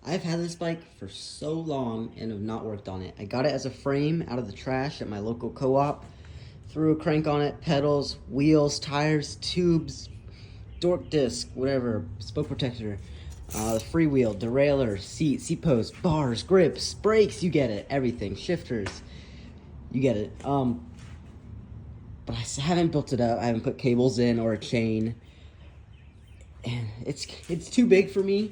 I've had this bike for so long and have not worked on it. I got it as a frame out of the trash at my local co-op, threw a crank on it, pedals, wheels, tires, tubes, dork disc, whatever, spoke protector, freewheel, derailleur, seat post, bars, grips, brakes, you get it, everything, shifters, you get it. But I haven't built it up. I haven't put cables in or a chain. And it's too big for me.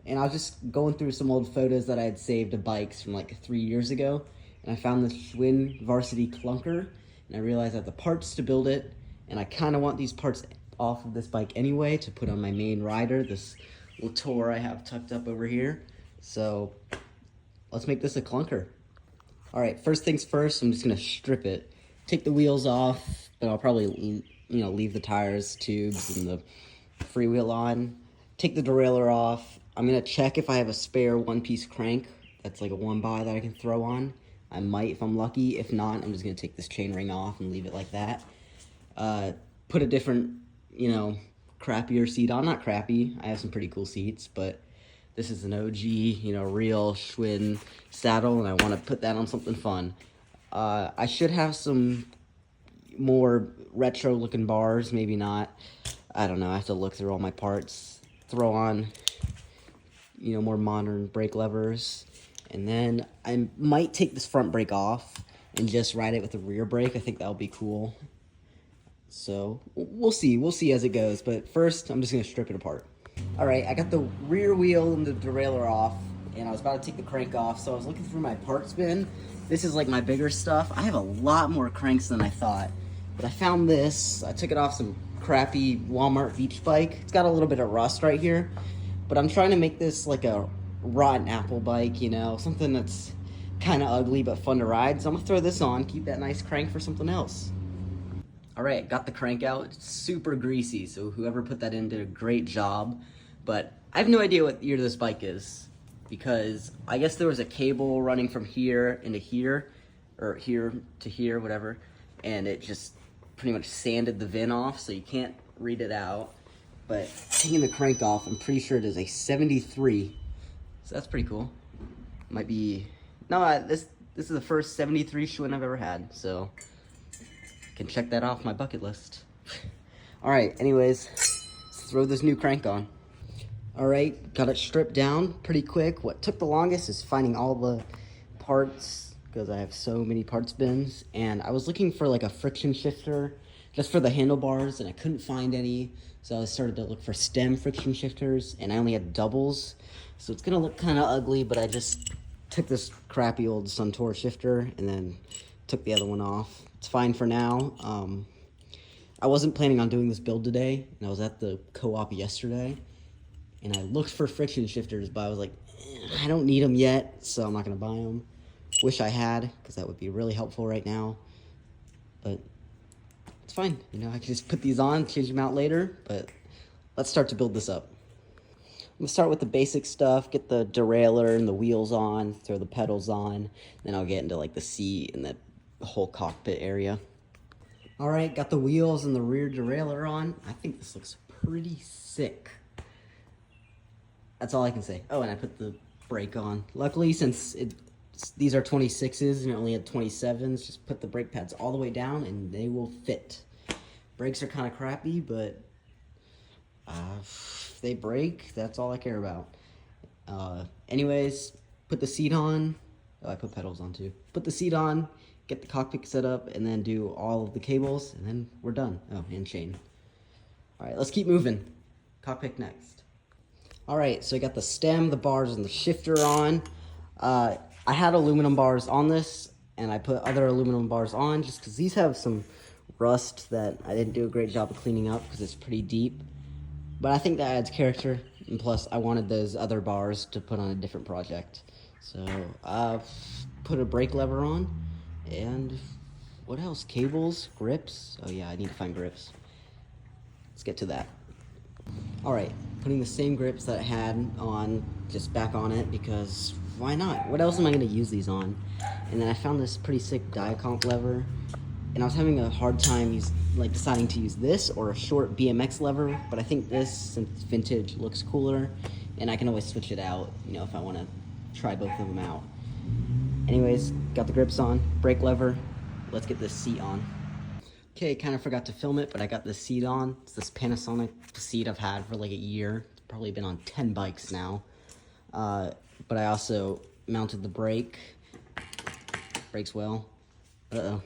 And I was just going through some old photos that I had saved of bikes from like 3 years ago, and I found this Schwinn Varsity Klunker, and I realized I have the parts to build it, and I kind of want these parts off of this bike anyway to put on my main rider, this Latour I have tucked up over here. So let's make this a Klunker. All right, first things first, I'm just gonna strip it. Take the wheels off, but I'll probably leave the tires, tubes, and the freewheel on. Take the derailleur off. I'm gonna check if I have a spare one-piece crank that's like a 1x that I can throw on. I might if I'm lucky. If not, I'm just gonna take this chain ring off and leave it like that. Put a different, crappier seat on. Not crappy, I have some pretty cool seats, but this is an OG, real Schwinn saddle, and I wanna put that on something fun. I should have some more retro looking bars, maybe not. I don't know, I have to look through all my parts. Throw on, more modern brake levers. And then I might take this front brake off and just ride it with the rear brake. I think that'll be cool. So we'll see as it goes. But first, I'm just gonna strip it apart. All right, I got the rear wheel and the derailleur off, and I was about to take the crank off, so I was looking through my parts bin. This is like my bigger stuff. I have a lot more cranks than I thought, but I found this. I took it off some crappy Walmart beach bike. It's got a little bit of rust right here, but I'm trying to make this like a rotten apple bike, something that's kind of ugly but fun to ride. So I'm gonna throw this on, keep that nice crank for something else. All right, got the crank out. It's super greasy, so whoever put that in did a great job. But I have no idea what year this bike is, because I guess there was a cable running from here into here, or here to here, whatever, and it just pretty much sanded the VIN off, so you can't read it out. But taking the crank off, I'm pretty sure it is a 73, so that's pretty cool. Might be, no, this is the first 73 Schwinn I've ever had, so can check that off my bucket list. All right, anyways, let's throw this new crank on. All right, got it stripped down pretty quick. What took the longest is finding all the parts, because I have so many parts bins, and I was looking for like a friction shifter just for the handlebars, and I couldn't find any, so I started to look for stem friction shifters, and I only had doubles, so it's gonna look kind of ugly, but I just took this crappy old Suntour shifter and then took the other one off. It's fine for now. I wasn't planning on doing this build today, and I was at the co-op yesterday, and I looked for friction shifters, but I was like, I don't need them yet, so I'm not gonna buy them. Wish I had, because that would be really helpful right now, but it's fine. I can just put these on, change them out later, but let's start to build this up. I'm gonna start with the basic stuff, get the derailleur and the wheels on, throw the pedals on, then I'll get into like the seat and the whole cockpit area. All right, got the wheels and the rear derailleur on. I think this looks pretty sick. That's all I can say. Oh, and I put the brake on. Luckily, since these are 26s and it only had 27s, just put the brake pads all the way down and they will fit. Brakes are kind of crappy, but if they break, that's all I care about. Anyways, put the seat on. Oh, I put pedals on too. Put the seat on, get the cockpit set up, and then do all of the cables, and then we're done. Oh, and chain. All right, let's keep moving. Cockpit next. All right, so I got the stem, the bars, and the shifter on. I had aluminum bars on this, and I put other aluminum bars on just because these have some rust that I didn't do a great job of cleaning up because it's pretty deep. But I think that adds character, and plus I wanted those other bars to put on a different project. So put a brake lever on, and what else? Cables, grips. Oh yeah, I need to find grips. Let's get to that. All right, putting the same grips that I had on, just back on it, because why not? What else am I gonna use these on? And then I found this pretty sick Diacomp lever, and I was having a hard time deciding to use this or a short BMX lever, but I think this, since it's vintage, looks cooler, and I can always switch it out, you know, if I want to try both of them out. Anyways, got the grips on, brake lever. Let's get this seat on. Okay, kind of forgot to film it, but I got this seat on. It's this Panasonic seat I've had for like a year. It's probably been on 10 bikes now. But I also mounted the brake. Brakes well. Uh-oh.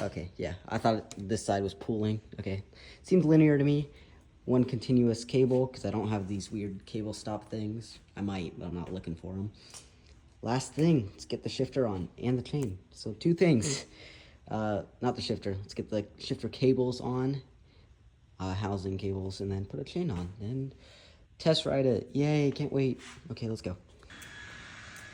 Okay, yeah, I thought this side was pulling. Okay, seems linear to me. One continuous cable, because I don't have these weird cable stop things. I might, but I'm not looking for them. Last thing, let's get the shifter on and the chain. So 2 things. Not the shifter. Let's get the shifter cables on, housing cables, and then put a chain on. And test ride it. Yay, can't wait. Okay, let's go.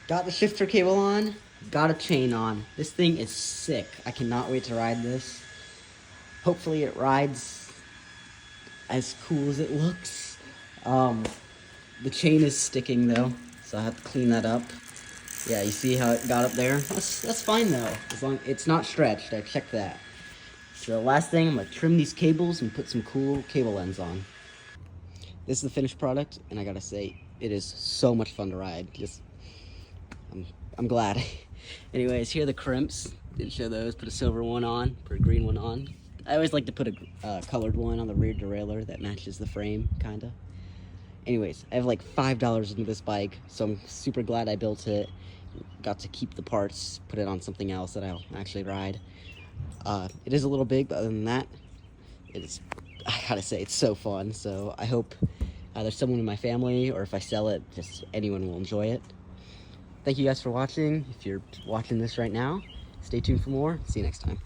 Got the shifter cable on, got a chain on. This thing is sick. I cannot wait to ride this. Hopefully it rides as cool as it looks. The chain is sticking though, so I have to clean that up. Yeah, you see how it got up there? That's fine though, as long as it's not stretched. I checked that. So the last thing, I'm gonna trim these cables and put some cool cable ends on. This is the finished product, and I gotta say, it is so much fun to ride. I'm glad. Anyways, here are the crimps. Didn't show those. Put a silver one on, put a green one on. I always like to put a colored one on the rear derailleur that matches the frame, kinda. Anyways, I have like $5 into this bike, so I'm super glad I built it. Got to keep the parts, put it on something else that I'll actually ride. It is a little big, but other than that, I gotta say, it's so fun. So I hope there's someone in my family, or if I sell it, just anyone will enjoy it. Thank you guys for watching. If you're watching this right now, stay tuned for more. See you next time.